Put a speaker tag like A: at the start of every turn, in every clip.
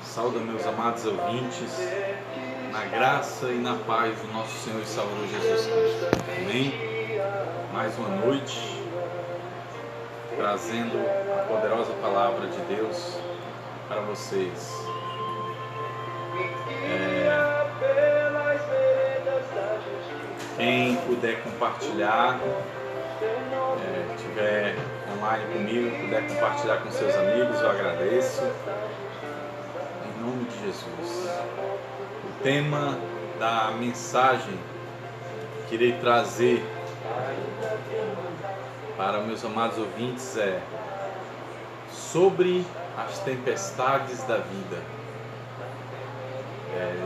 A: Saúde, meus amados ouvintes, na graça e na paz do nosso Senhor e Salvador Jesus Cristo. Amém? Mais uma noite, trazendo a poderosa palavra de Deus para vocês. Quem puder compartilhar, estiver online comigo, puder compartilhar com seus amigos, eu agradeço. Em nome de Jesus. O tema da mensagem que irei trazer para meus amados ouvintes é sobre as tempestades da vida.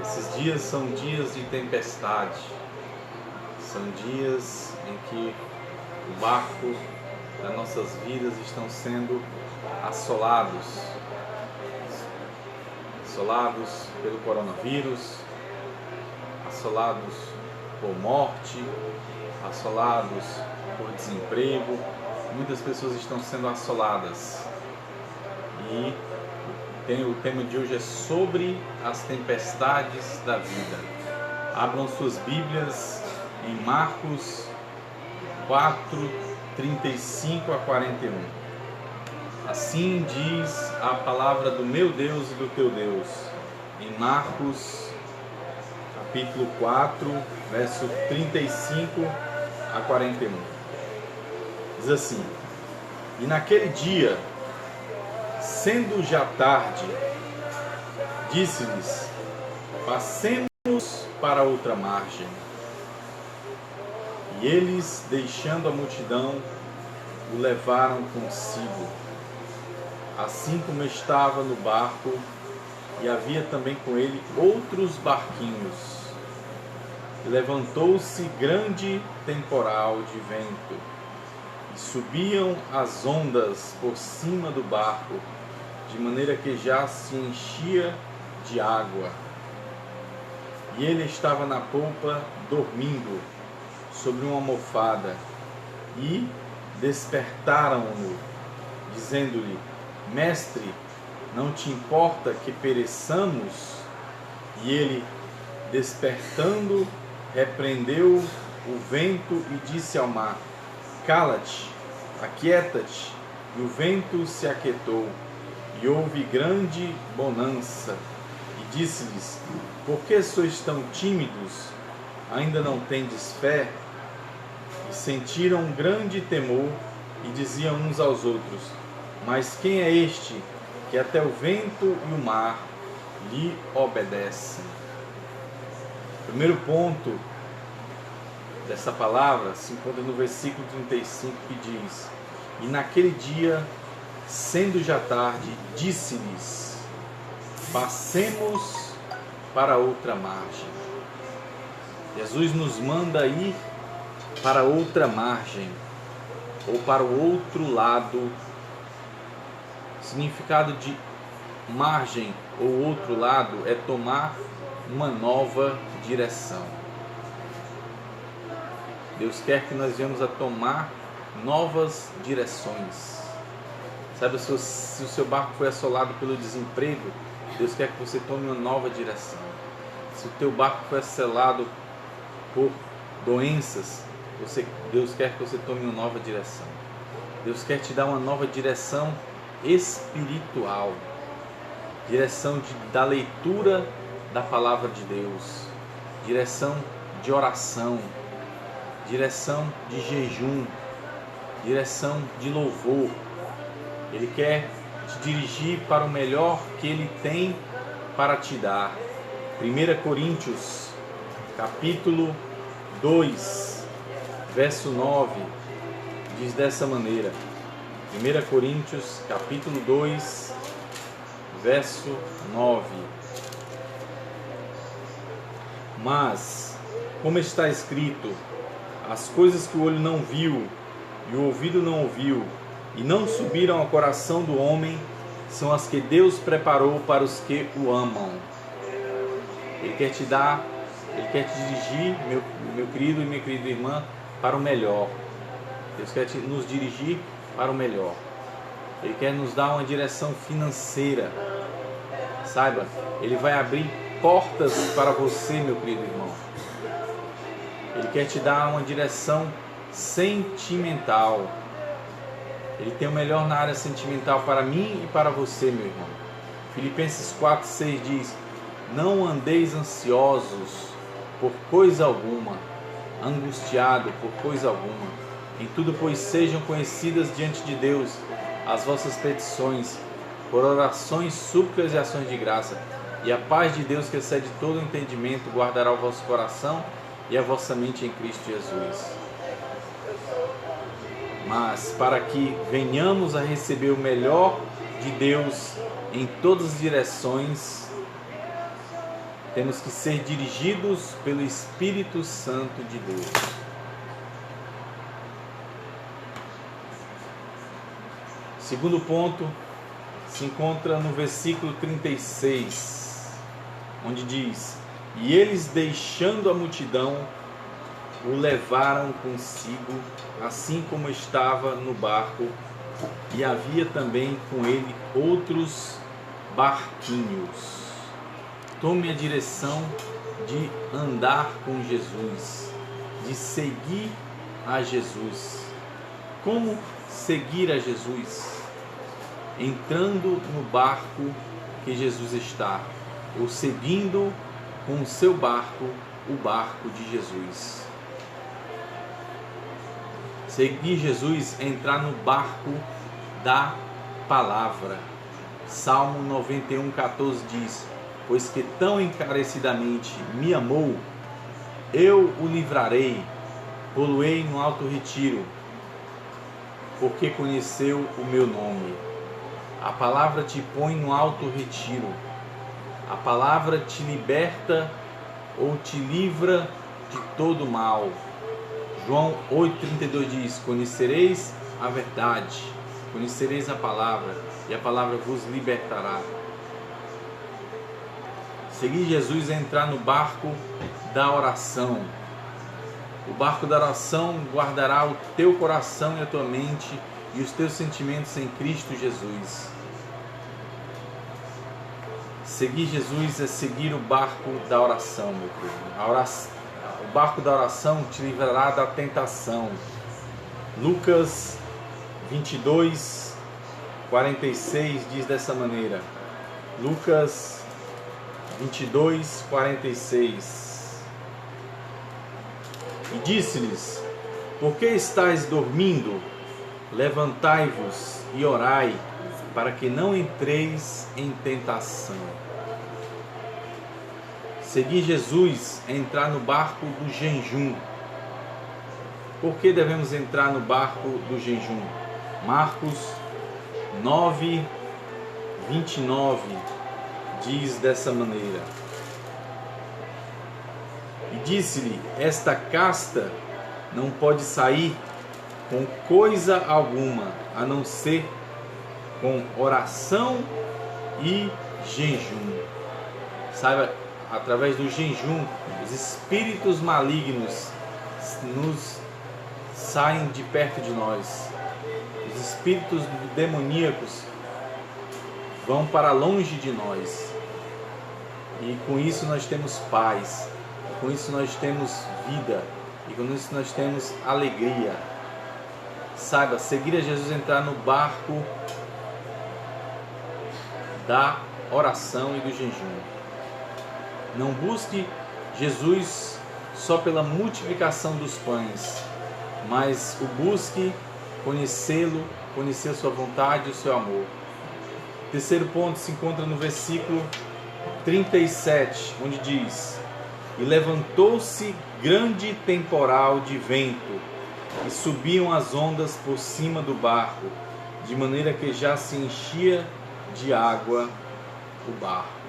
A: Esses dias são dias de tempestade, são dias em que o barco das nossas vidas estão sendo assolados pelo coronavírus, assolados por morte, assolados por desemprego. Muitas pessoas estão sendo assoladas. E o tema de hoje é sobre as tempestades da vida. Abram suas Bíblias em Marcos 4, 35 a 41. Assim diz a palavra do meu Deus e do teu Deus, em Marcos capítulo 4, verso 35 a 41. Diz assim: E naquele dia, sendo já tarde, disse-lhes: Passemos para outra margem. E eles, deixando a multidão, o levaram consigo, assim como estava no barco, e havia também com ele outros barquinhos. E levantou-se grande temporal de vento, e subiam as ondas por cima do barco, de maneira que já se enchia de água. E ele estava na polpa, dormindo, sobre uma almofada, e despertaram-no, dizendo-lhe: Mestre, não te importa que pereçamos? E ele, despertando, repreendeu o vento e disse ao mar: Cala-te, aquieta-te. E o vento se aquietou, e houve grande bonança. E disse-lhes: Por que sois tão tímidos? Ainda não tendes fé? E sentiram um grande temor, e diziam uns aos outros: Mas quem é este, que até o vento e o mar lhe obedecem? Primeiro ponto dessa palavra se encontra no versículo 35, que diz: E naquele dia, sendo já tarde, disse-lhes: Passemos para outra margem. Jesus nos manda ir para outra margem, ou para o outro lado. O significado de margem ou outro lado é tomar uma nova direção. Deus quer que nós venhamos a tomar novas direções. Sabe, se o seu barco foi assolado pelo desemprego, Deus quer que você tome uma nova direção. Se o teu barco foi assolado por doenças, Deus quer que você tome uma nova direção. Deus quer te dar uma nova direção espiritual, direção da leitura da palavra de Deus, direção de oração, direção de jejum, direção de louvor. Ele quer te dirigir para o melhor que Ele tem para te dar. 1 Coríntios capítulo 2, verso 9, diz dessa maneira. 1 Coríntios capítulo 2, verso 9. Mas, como está escrito, as coisas que o olho não viu e o ouvido não ouviu e não subiram ao coração do homem, são as que Deus preparou para os que o amam. Ele quer te dar, Ele quer te dirigir, meu querido e minha querida irmã, para o melhor. Deus quer nos dirigir para o melhor. Ele quer nos dar uma direção financeira. Saiba, Ele vai abrir portas para você, meu querido irmão. Ele quer te dar uma direção sentimental. Ele tem o melhor na área sentimental para mim e para você, meu irmão. Filipenses 4:6 diz: não andeis ansiosos por coisa alguma, angustiado por coisa alguma. Em tudo, pois, sejam conhecidas diante de Deus as vossas petições, por orações, súplicas e ações de graça. E a paz de Deus, que excede todo entendimento, guardará o vosso coração e a vossa mente em Cristo Jesus. Mas para que venhamos a receber o melhor de Deus em todas as direções, temos que ser dirigidos pelo Espírito Santo de Deus. Segundo ponto se encontra no versículo 36, onde diz: e eles, deixando a multidão, o levaram consigo, assim como estava no barco, e havia também com ele outros barquinhos. Tome a direção de andar com Jesus, de seguir a Jesus. Como seguir a Jesus? Entrando no barco que Jesus está, ou seguindo com o seu barco, o barco de Jesus. Seguir Jesus é entrar no barco da palavra. Salmo 91:14 diz: pois que tão encarecidamente me amou, eu o livrarei, pô-lo-ei no alto retiro, porque conheceu o meu nome. A palavra te põe no alto retiro. A palavra te liberta ou te livra de todo mal. João 8:32 diz: conhecereis a verdade, conhecereis a palavra, e a palavra vos libertará. Seguir Jesus é entrar no barco da oração. O barco da oração guardará o teu coração e a tua mente e os teus sentimentos em Cristo Jesus. Seguir Jesus é seguir o barco da oração, meu querido. O barco da oração te livrará da tentação. Lucas 22:46 diz dessa maneira. Lucas 22:46. E disse-lhes: por que estáis dormindo? Levantai-vos e orai, para que não entreis em tentação. Seguir Jesus é entrar no barco do jejum. Por que devemos entrar no barco do jejum? Marcos 9:29 diz dessa maneira: e disse-lhe: esta casta não pode sair com coisa alguma, a não ser com oração e jejum. Saiba, através do jejum, os espíritos malignos nos saem de perto de nós. Os espíritos demoníacos vão para longe de nós. E com isso nós temos paz. Com isso nós temos vida. E com isso nós temos alegria. Saiba, seguir a Jesus, entrar no barco da oração e do jejum. Não busque Jesus só pela multiplicação dos pães, mas o busque conhecê-lo, conhecer a sua vontade e o seu amor. O terceiro ponto se encontra no versículo 37, onde diz: e levantou-se grande temporal de vento, e subiam as ondas por cima do barco, de maneira que já se enchia de água o barco.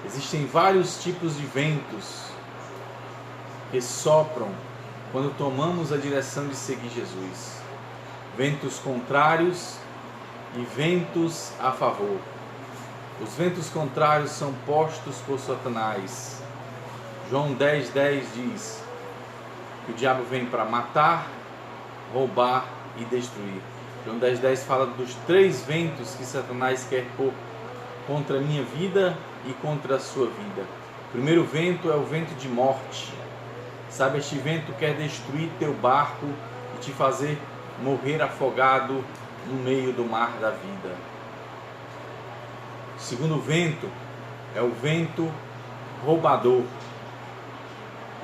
A: Existem vários tipos de ventos que sopram quando tomamos a direção de seguir Jesus. Ventos contrários e ventos a favor. Os ventos contrários são postos por Satanás. João 10:10 diz que o diabo vem para matar, roubar e destruir. João 10,10 fala dos 3 ventos que Satanás quer pôr contra a minha vida e contra a sua vida. O primeiro vento é o vento de morte. Sabe, este vento quer destruir teu barco e te fazer morrer afogado no meio do mar da vida. O segundo vento é o vento roubador.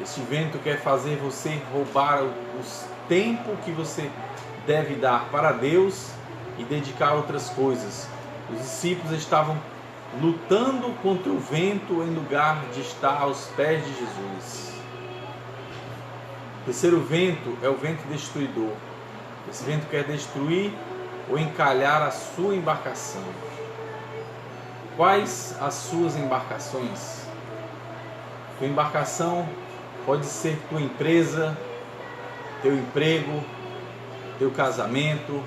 A: Este vento quer fazer você roubar o tempo que você deve dar para Deus e dedicar a outras coisas. Os discípulos estavam lutando contra o vento em lugar de estar aos pés de Jesus. O terceiro vento é o vento destruidor. Esse vento quer destruir ou encalhar a sua embarcação. Quais as suas embarcações? Tua embarcação pode ser tua empresa, teu emprego, teu casamento,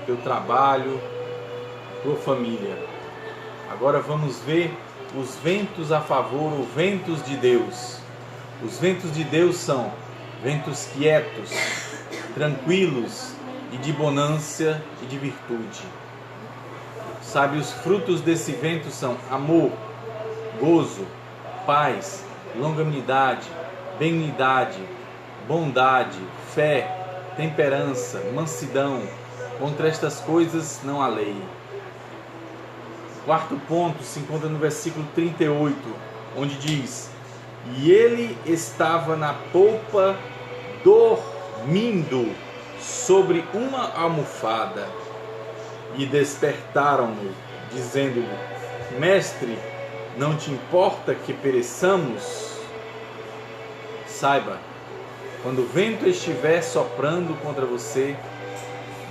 A: teu trabalho, tua família. Agora vamos ver os ventos a favor, os ventos de Deus. Os ventos de Deus são ventos quietos, tranquilos e de bonança e de virtude. Sabe, os frutos desse vento são amor, gozo, paz, longanimidade, benignidade, bondade, fé, temperança, mansidão. Contra estas coisas não há lei. O quarto ponto se encontra no versículo 38, onde diz: e ele estava na polpa dormindo sobre uma almofada, e despertaram-no, dizendo-lhe: mestre, não te importa que pereçamos? Saiba, quando o vento estiver soprando contra você,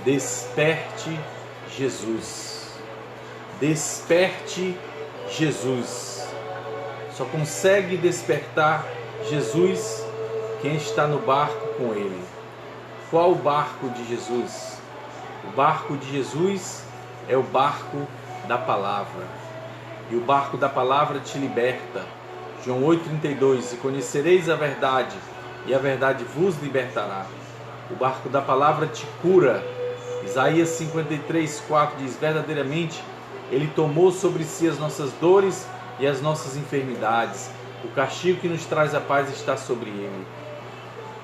A: desperte Jesus. Desperte Jesus. Só consegue despertar Jesus quem está no barco com ele. Qual o barco de Jesus? O barco de Jesus é o barco da palavra. E o barco da palavra te liberta. João 8,32: e conhecereis a verdade, e a verdade vos libertará. O barco da palavra te cura. Isaías 53,4 diz: verdadeiramente Ele tomou sobre si as nossas dores e as nossas enfermidades. O castigo que nos traz a paz está sobre Ele.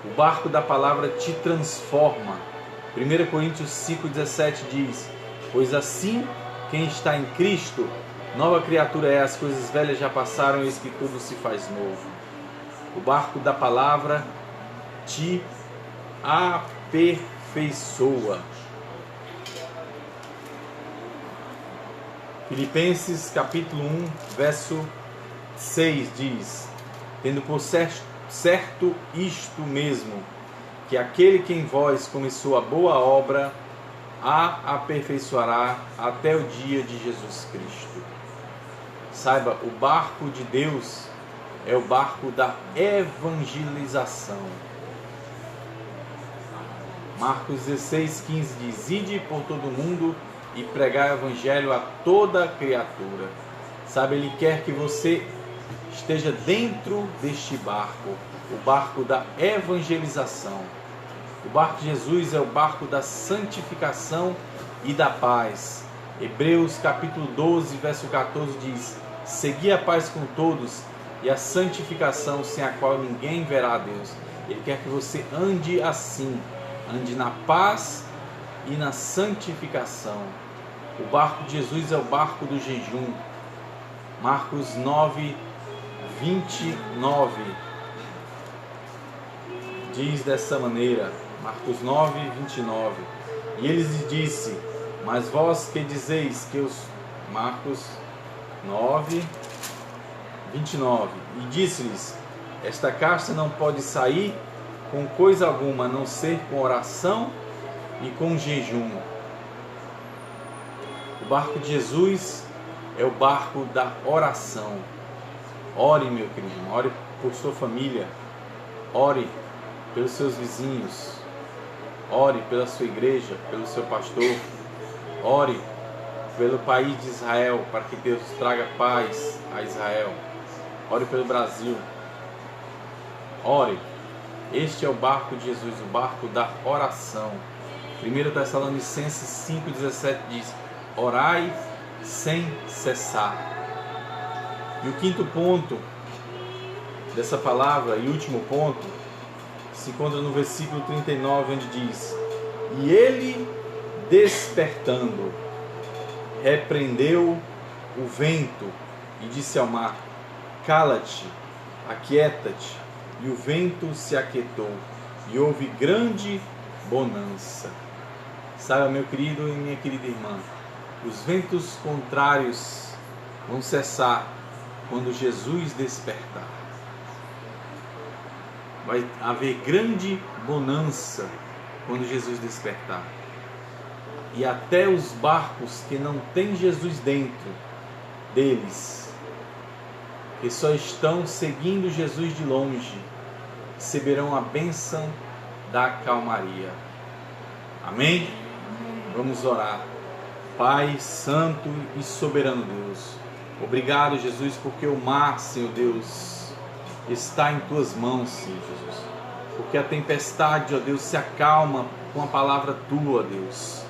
A: O barco da palavra te transforma. 1 Coríntios 5,17 diz: pois assim, quem está em Cristo, nova criatura é, as coisas velhas já passaram, eis que tudo se faz novo. O barco da palavra te aperfeiçoa. Filipenses capítulo 1, verso 6 diz: tendo por certo isto mesmo, que aquele que em vós começou a boa obra, a aperfeiçoará até o dia de Jesus Cristo. Saiba, o barco de Deus é o barco da evangelização. Marcos 16,15 diz: ide por todo o mundo e pregar o evangelho a toda criatura. Sabe, Ele quer que você esteja dentro deste barco, o barco da evangelização. O barco de Jesus é o barco da santificação e da paz. Hebreus capítulo 12, verso 14 diz: segui a paz com todos e a santificação, sem a qual ninguém verá a Deus. Ele quer que você ande assim, ande na paz e na santificação. O barco de Jesus é o barco do jejum. Marcos 9, 29 diz dessa maneira, Marcos 9, 29: e ele lhes disse: mas vós que dizeis que os... Marcos 9, 29: e disse-lhes: esta casta não pode sair com coisa alguma, a não ser com oração e com jejum. O barco de Jesus é o barco da oração. Ore, meu querido, ore por sua família, ore pelos seus vizinhos, ore pela sua igreja, pelo seu pastor, ore pelo país de Israel, para que Deus traga paz a Israel. Ore pelo Brasil. Ore. Este é o barco de Jesus, o barco da oração. 1 Tessalonicenses 5,17 diz: orai sem cessar. E o quinto ponto dessa palavra, e último ponto, se encontra no versículo 39, onde diz: e ele, despertando, repreendeu o vento e disse ao mar: cala-te, aquieta-te. E o vento se aquietou e houve grande bonança. Saiba, meu querido e minha querida irmã, os ventos contrários vão cessar quando Jesus despertar. Vai haver grande bonança quando Jesus despertar. E até os barcos que não têm Jesus dentro deles, que só estão seguindo Jesus de longe, receberão a bênção da calmaria. Amém? Vamos orar. Pai santo e soberano Deus, obrigado, Jesus, porque o mar, Senhor Deus, está em tuas mãos, Senhor Jesus. Porque a tempestade, ó Deus, se acalma com a palavra tua, ó Deus.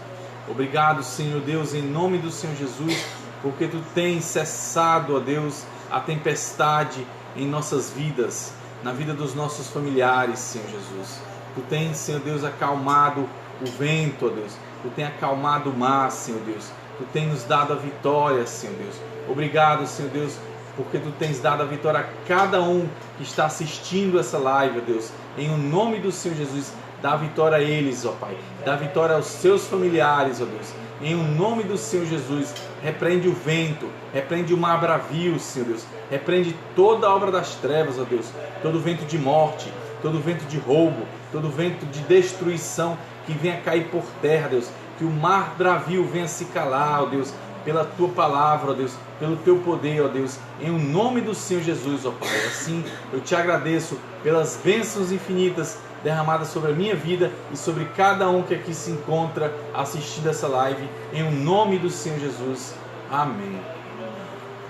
A: Obrigado, Senhor Deus, em nome do Senhor Jesus, porque tu tens cessado, ó Deus, a tempestade em nossas vidas, na vida dos nossos familiares, Senhor Jesus. Tu tens, Senhor Deus, acalmado o vento, ó Deus. Tu tens acalmado o mar, Senhor Deus. Tu tens nos dado a vitória, Senhor Deus. Obrigado, Senhor Deus, porque tu tens dado a vitória a cada um que está assistindo essa live, ó Deus. Em o nome do Senhor Jesus, dá vitória a eles, ó Pai. Dá vitória aos seus familiares, ó Deus. Em o nome do Senhor Jesus, repreende o vento, repreende o mar bravio, Senhor Deus. Repreende toda a obra das trevas, ó Deus. Todo vento de morte, todo vento de roubo, todo vento de destruição que venha cair por terra, Deus. Que o mar bravio venha se calar, ó Deus, pela tua palavra, ó Deus, pelo teu poder, ó Deus, em o nome do Senhor Jesus, ó Pai. Assim eu te agradeço pelas bênçãos infinitas derramadas sobre a minha vida e sobre cada um que aqui se encontra assistindo essa live, em o nome do Senhor Jesus. Amém.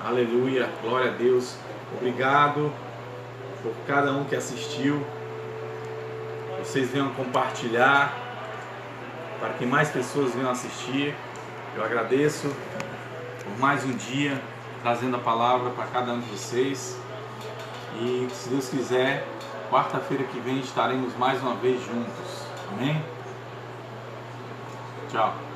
A: Aleluia, glória a Deus. Obrigado por cada um que assistiu. Vocês venham compartilhar para que mais pessoas venham assistir. Eu agradeço por mais um dia trazendo a palavra para cada um de vocês. E se Deus quiser, quarta-feira que vem estaremos mais uma vez juntos. Amém? Tchau.